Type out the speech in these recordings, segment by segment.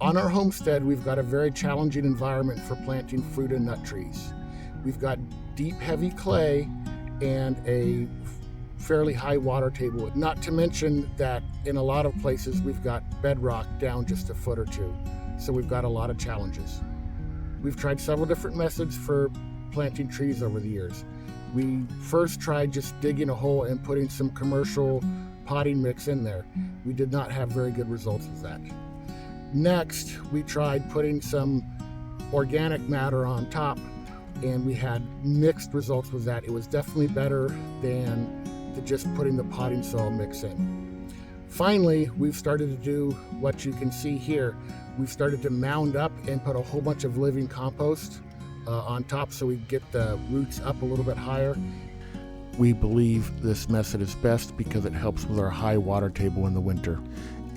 On our homestead, we've got a very challenging environment for planting fruit and nut trees. We've got deep, heavy clay and a fairly high water table, not to mention that in a lot of places we've got bedrock down just a foot or two. So we've got a lot of challenges. We've tried several different methods for planting trees over the years. We first tried just digging a hole and putting some commercial potting mix in there. We did not have very good results with that. Next, we tried putting some organic matter on top, and we had mixed results with that. It was definitely better than just putting the potting soil mix in. Finally, we've started to do what you can see here. We've started to mound up and put a whole bunch of living compost on top so we get the roots up a little bit higher. We believe this method is best because it helps with our high water table in the winter.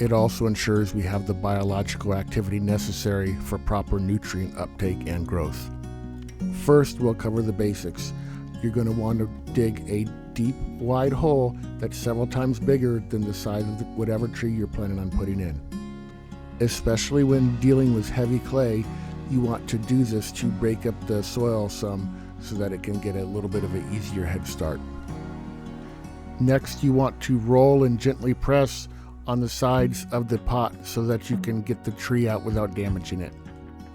It also ensures we have the biological activity necessary for proper nutrient uptake and growth. First, we'll cover the basics. You're going to want to dig a deep, wide hole that's several times bigger than the size of whatever tree you're planning on putting in. Especially when dealing with heavy clay, you want to do this to break up the soil some so that it can get a little bit of an easier head start. Next, you want to roll and gently press on the sides of the pot so that you can get the tree out without damaging it.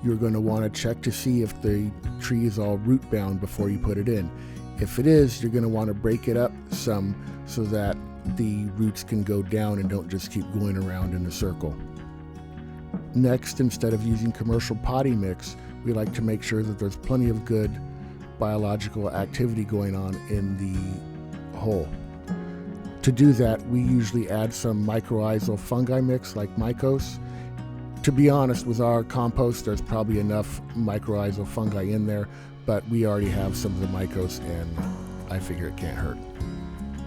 You're going to want to check to see if the tree is all root bound before you put it in. If it is, you're going to want to break it up some so that the roots can go down and don't just keep going around in a circle. Next, instead of using commercial potting mix, we like to make sure that there's plenty of good biological activity going on in the hole. To do that, we usually add some mycorrhizal fungi mix like Mycos. To be honest, with our compost, there's probably enough mycorrhizal fungi in there, but we already have some of the Mycos and I figure it can't hurt.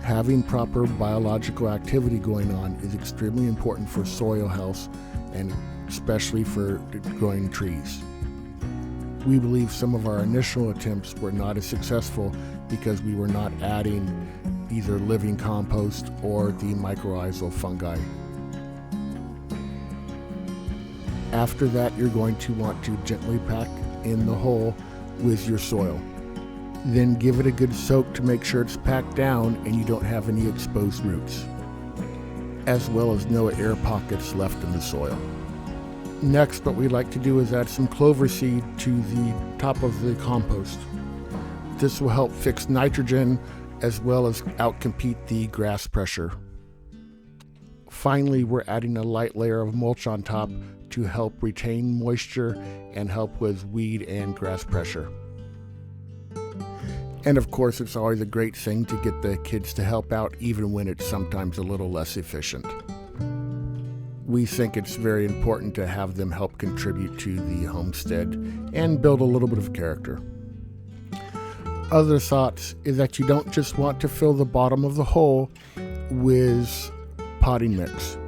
Having proper biological activity going on is extremely important for soil health and especially for growing trees. We believe some of our initial attempts were not as successful because we were not adding either living compost or the mycorrhizal fungi. After that, you're going to want to gently pack in the hole with your soil. Then give it a good soak to make sure it's packed down and you don't have any exposed roots, as well as no air pockets left in the soil. Next, what we like to do is add some clover seed to the top of the compost. This will help fix nitrogen as well as outcompete the grass pressure. Finally, we're adding a light layer of mulch on top to help retain moisture and help with weed and grass pressure. And of course, it's always a great thing to get the kids to help out even when it's sometimes a little less efficient. We think it's very important to have them help contribute to the homestead and build a little bit of character. Other thoughts is that you don't just want to fill the bottom of the hole with potting mix.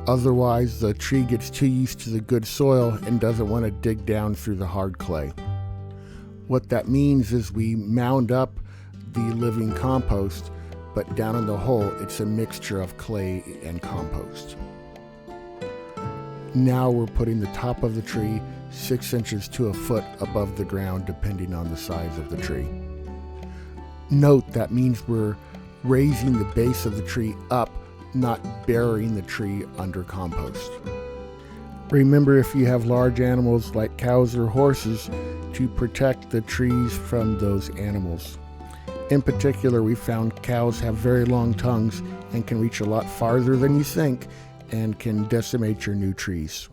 Otherwise, the tree gets too used to the good soil and doesn't want to dig down through the hard clay. What that means is we mound up the living compost, but down in the hole, it's a mixture of clay and compost. Now we're putting the top of the tree 6 inches to a foot above the ground, depending on the size of the tree. Note that means we're raising the base of the tree up, not burying the tree under compost. Remember, if you have large animals like cows or horses, to protect the trees from those animals. In particular, we found cows have very long tongues and can reach a lot farther than you think and can decimate your new trees.